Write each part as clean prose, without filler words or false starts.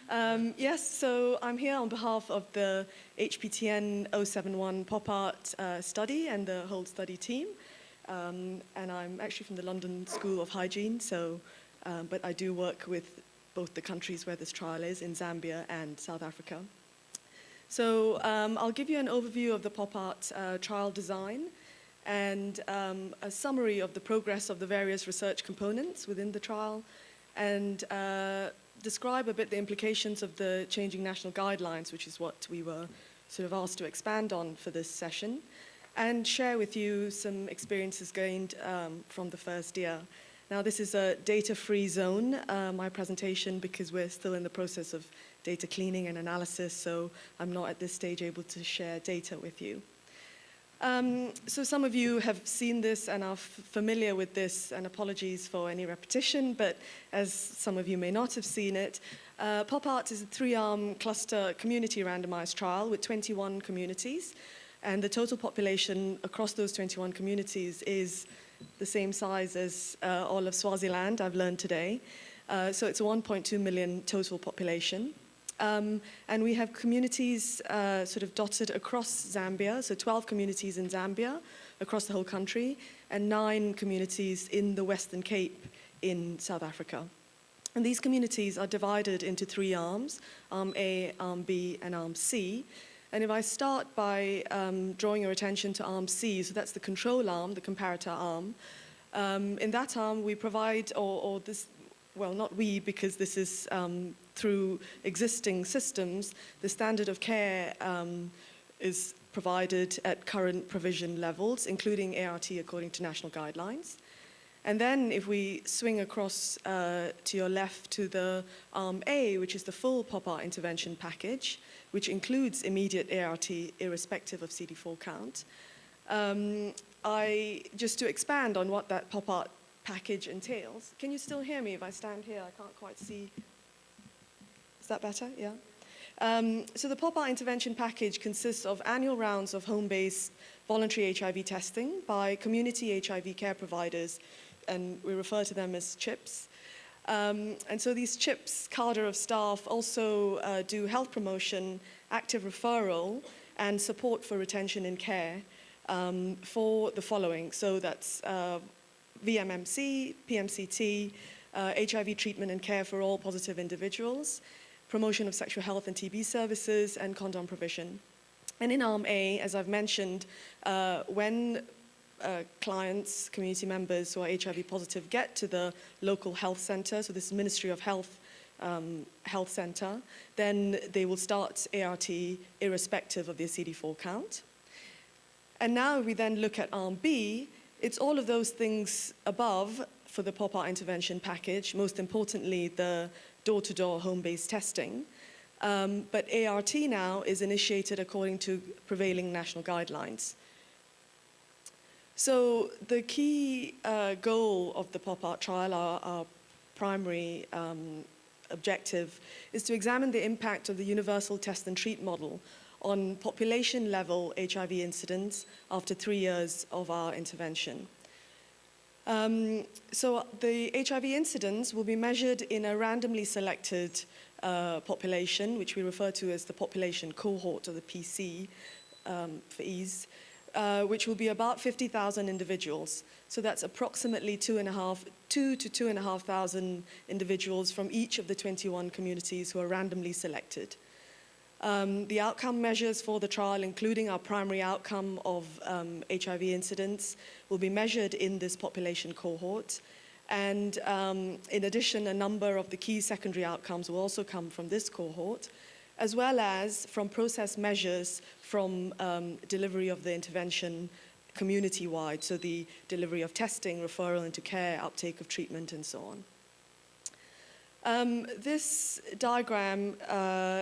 Yes, so I'm here on behalf of the HPTN 071 PopART study and the whole study team. And I'm actually from the London School of Hygiene, but I do work with both the countries where this trial is, in Zambia and South Africa. So I'll give you an overview of the PopART trial design and a summary of the progress of the various research components within the trial, and describe a bit the implications of the changing national guidelines, which is what we were sort of asked to expand on for this session, and share with you some experiences gained from the first year. Now, this is a data-free zone, my presentation, because we're still in the process of data cleaning and analysis, so I'm not at this stage able to share data with you. So some of you have seen this and are familiar with this, and apologies for any repetition, but as some of you may not have seen it, PopART is a 3-arm cluster community randomized trial with 21 communities, and the total population across those 21 communities is the same size as all of Swaziland, I've learned today. So it's a 1.2 million total population. And we have communities sort of dotted across Zambia, so 12 communities in Zambia across the whole country, and 9 communities in the Western Cape in South Africa. And these communities are divided into 3 arms, Arm A, Arm B, and Arm C. And if I start by drawing your attention to Arm C, so that's the control arm, the comparator arm, in that arm we provide, well, not we, because this is through existing systems, the standard of care is provided at current provision levels, including ART according to national guidelines. And then if we swing across to your left to the Arm A, which is the full PopART intervention package, which includes immediate ART irrespective of CD4 count, just to expand on what that PopART package entails. Can you still hear me if I stand here? I can't quite see. Is that better? Yeah. So the PopART intervention package consists of annual rounds of home-based voluntary HIV testing by community HIV care providers, and we refer to them as CHIPs. And so these CHIPs, cadre of staff, also do health promotion, active referral, and support for retention in care for the following. So that's VMMC, PMCT, HIV treatment and care for all positive individuals, promotion of sexual health and TB services, and condom provision. And in Arm A, as I've mentioned, when clients, community members who are HIV positive get to the local health center, so this is Ministry of Health health center, then they will start ART irrespective of their CD4 count. And now we then look at Arm B, it's all of those things above for the PopART intervention package, most importantly the door-to-door home-based testing. But ART now is initiated according to prevailing national guidelines. So the key goal of the PopART trial, our primary objective, is to examine the impact of the universal test and treat model on population-level HIV incidence after 3 years of our intervention. So the HIV incidence will be measured in a randomly selected population, which we refer to as the population cohort, or the PC for ease, which will be about 50,000 individuals. So that's approximately 2,500 to 2,500 individuals from each of the 21 communities who are randomly selected. The outcome measures for the trial, including our primary outcome of HIV incidence, will be measured in this population cohort. And in addition, a number of the key secondary outcomes will also come from this cohort, as well as from process measures from delivery of the intervention community-wide, so the delivery of testing, referral into care, uptake of treatment, and so on. This diagram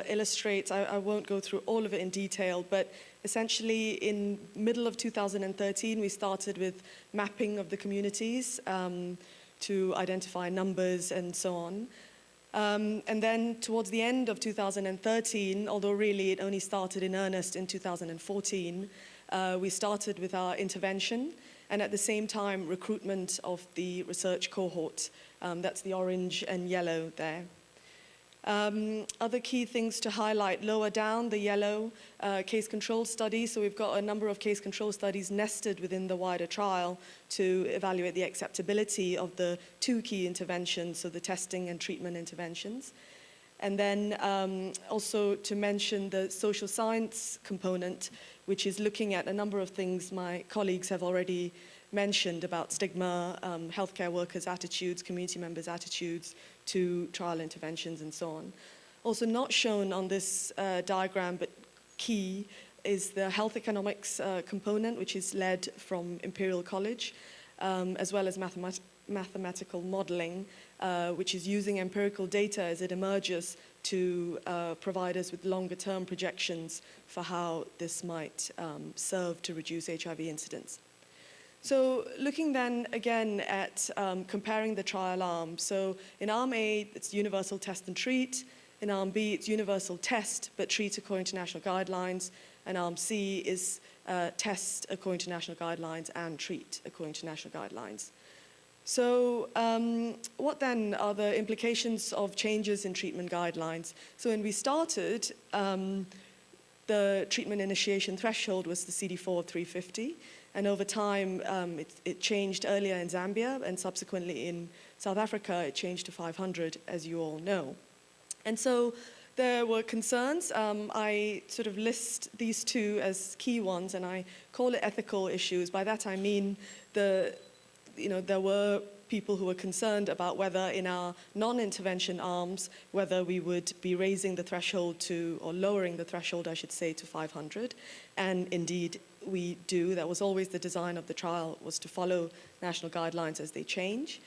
illustrates, I won't go through all of it in detail, but essentially in middle of 2013, we started with mapping of the communities to identify numbers and so on. And then towards the end of 2013, although really it only started in earnest in 2014, we started with our intervention, and at the same time recruitment of the research cohort. That's the orange and yellow there. Other key things to highlight lower down, the yellow case control study. So we've got a number of case control studies nested within the wider trial to evaluate the acceptability of the two key interventions, so the testing and treatment interventions. And then also to mention the social science component, which is looking at a number of things my colleagues have already mentioned about stigma, healthcare workers' attitudes, community members' attitudes to trial interventions and so on. Also not shown on this diagram, but key, is the health economics component, which is led from Imperial College, as well as mathematical modeling, which is using empirical data as it emerges to provide us with longer-term projections for how this might serve to reduce HIV incidence. So looking then again at comparing the trial arms. So in Arm A, it's universal test and treat. In Arm B, it's universal test but treat according to national guidelines. And Arm C is test according to national guidelines and treat according to national guidelines. So what then are the implications of changes in treatment guidelines? So when we started, the treatment initiation threshold was the CD4 of 350. And over time, it changed earlier in Zambia, and subsequently in South Africa, it changed to 500, as you all know. And so there were concerns. I sort of list these two as key ones, and I call it ethical issues. By that I mean there were people who were concerned about whether in our non-intervention arms, whether we would be raising the threshold to, or lowering the threshold, I should say, to 500. And indeed, we do. That was always the design of the trial, was to follow national guidelines as they change.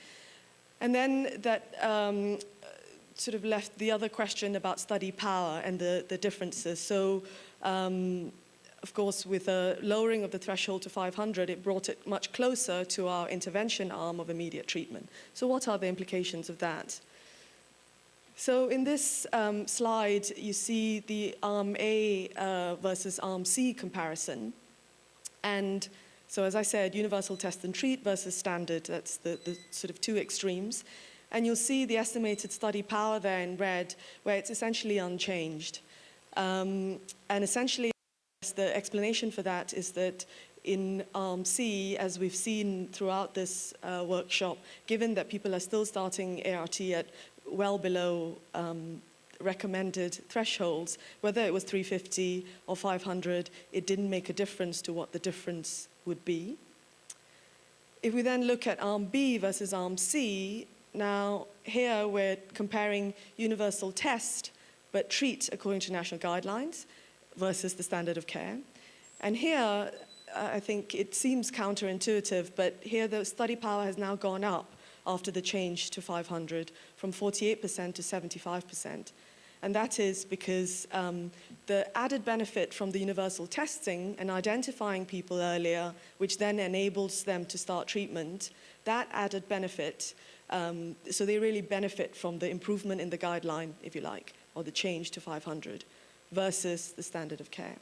And then that sort of left the other question about study power and the differences. So, of course, with a lowering of the threshold to 500, it brought it much closer to our intervention arm of immediate treatment. So what are the implications of that? So in this slide, you see the Arm A versus Arm C comparison. And so, as I said, universal test and treat versus standard, that's the sort of two extremes. And you'll see the estimated study power there in red, where it's essentially unchanged. And essentially, the explanation for that is that in Arm C, as we've seen throughout this workshop, given that people are still starting ART at well below recommended thresholds, whether it was 350 or 500, it didn't make a difference to what the difference would be. If we then look at Arm B versus Arm C, now here we're comparing universal test but treat according to national guidelines versus the standard of care. And here, I think it seems counterintuitive, but here the study power has now gone up after the change to 500 from 48% to 75%. And that is because the added benefit from the universal testing and identifying people earlier, which then enables them to start treatment, that added benefit, so they really benefit from the improvement in the guideline, if you like, or the change to 500 versus the standard of care.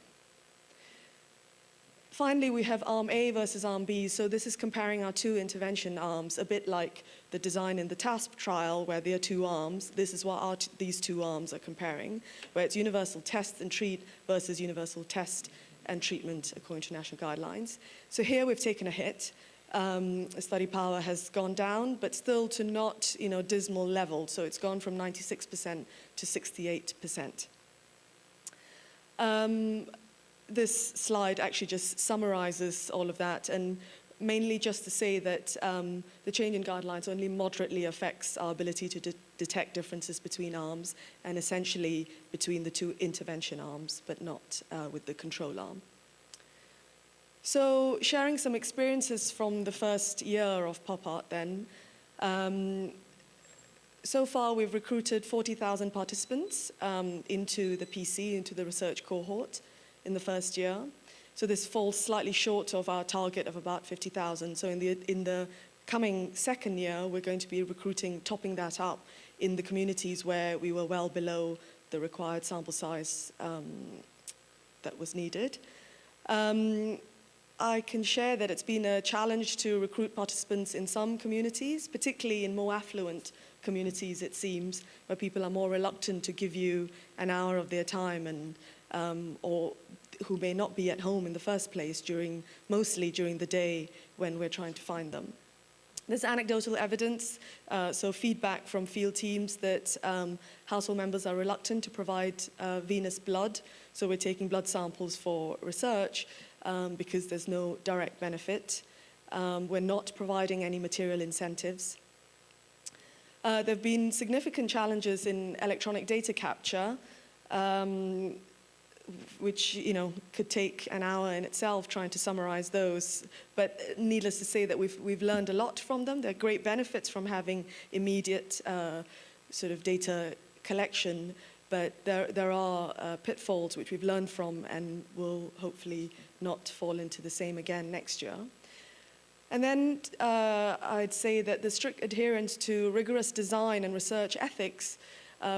Finally, we have Arm A versus Arm B. So this is comparing our two intervention arms, a bit like the design in the TaSP trial, where there are two arms. This is what these two arms are comparing, where it's universal test and treat versus universal test and treatment according to national guidelines. So here we've taken a hit. Study power has gone down, but still to not, dismal level. So it's gone from 96% to 68%. This slide actually just summarizes all of that, and mainly just to say that the change in guidelines only moderately affects our ability to detect differences between arms and essentially between the two intervention arms, but not with the control arm. So sharing some experiences from the first year of PopART then. So far we've recruited 40,000 participants into the PC, into the research cohort in the first year. So this falls slightly short of our target of about 50,000. So in the coming second year, we're going to be recruiting, topping that up in the communities where we were well below the required sample size that was needed. I can share that it's been a challenge to recruit participants in some communities, particularly in more affluent communities, it seems, where people are more reluctant to give you an hour of their time, and or who may not be at home in the first place, mostly during the day when we're trying to find them. There's anecdotal evidence, so feedback from field teams that household members are reluctant to provide venous blood. So we're taking blood samples for research because there's no direct benefit. We're not providing any material incentives. There have been significant challenges in electronic data capture, which could take an hour in itself trying to summarize those. But needless to say that we've learned a lot from them. There are great benefits from having immediate sort of data collection, but there are pitfalls which we've learned from and will hopefully not fall into the same again next year. And then I'd say that the strict adherence to rigorous design and research ethics,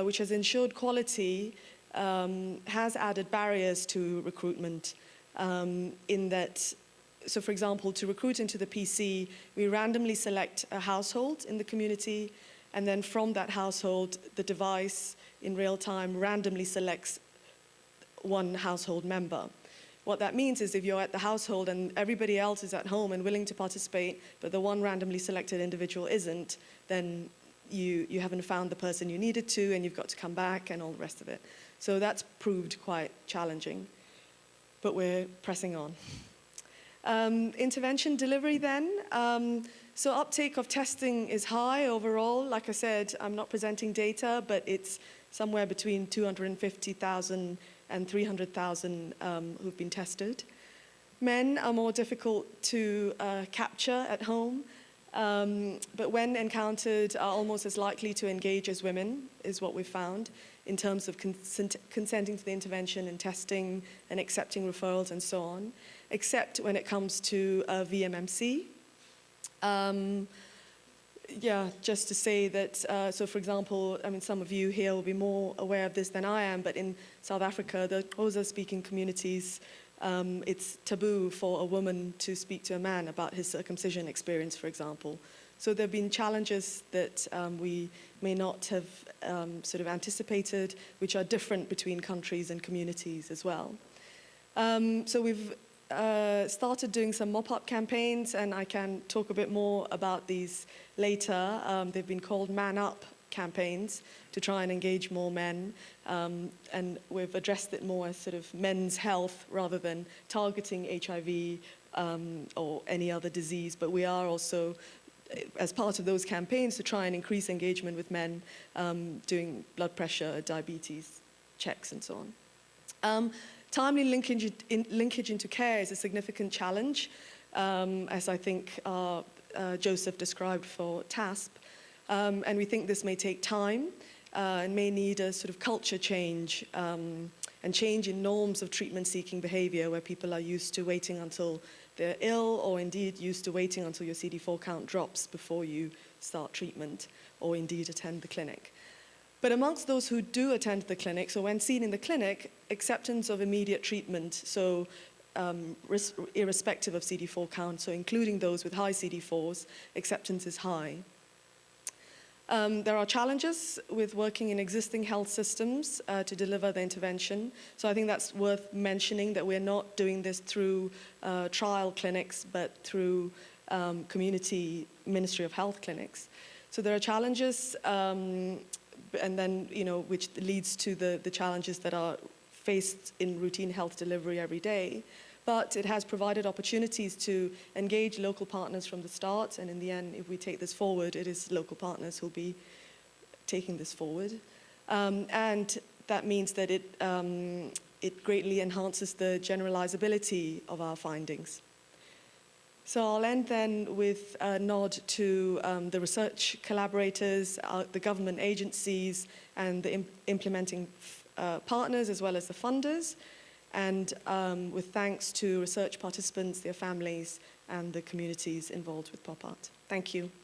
which has ensured quality, has added barriers to recruitment in that, so for example, to recruit into the PC, we randomly select a household in the community, and then from that household, the device in real time randomly selects one household member. What that means is if you're at the household and everybody else is at home and willing to participate, but the one randomly selected individual isn't, then you haven't found the person you needed to, and you've got to come back and all the rest of it. So that's proved quite challenging, but we're pressing on. Intervention delivery then. So uptake of testing is high overall. Like I said, I'm not presenting data, but it's somewhere between 250,000 and 300,000 who've been tested. Men are more difficult to capture at home, but when encountered are almost as likely to engage as women, is what we've found, in terms of consenting to the intervention and testing and accepting referrals and so on, except when it comes to VMMC. Yeah, just to say that, so for example, I mean, some of you here will be more aware of this than I am, but in South Africa, the Xhosa-speaking communities, it's taboo for a woman to speak to a man about his circumcision experience, for example. So there have been challenges that we may not have sort of anticipated, which are different between countries and communities as well. So we've started doing some mop-up campaigns, and I can talk a bit more about these later. They've been called Man Up campaigns to try and engage more men, and we've addressed it more as sort of men's health rather than targeting HIV or any other disease, but we are also, as part of those campaigns, to try and increase engagement with men, doing blood pressure, diabetes checks and so on. Timely linkage into care is a significant challenge, as I think Joseph described for TaSP. And we think this may take time and may need a sort of culture change and change in norms of treatment-seeking behavior, where people are used to waiting until they're ill, or indeed used to waiting until your CD4 count drops before you start treatment, or indeed attend the clinic. But amongst those who do attend the clinic, so when seen in the clinic, acceptance of immediate treatment, so irrespective of CD4 count, so including those with high CD4s, acceptance is high. There are challenges with working in existing health systems to deliver the intervention. So I think that's worth mentioning, that we're not doing this through trial clinics, but through community Ministry of Health clinics. So there are challenges, and then, which leads to the challenges that are faced in routine health delivery every day. But it has provided opportunities to engage local partners from the start, and in the end, if we take this forward, it is local partners who'll be taking this forward. And that means that it greatly enhances the generalizability of our findings. So I'll end then with a nod to the research collaborators, the government agencies, and the implementing partners, as well as the funders, and with thanks to research participants, their families, and the communities involved with PopART. Thank you.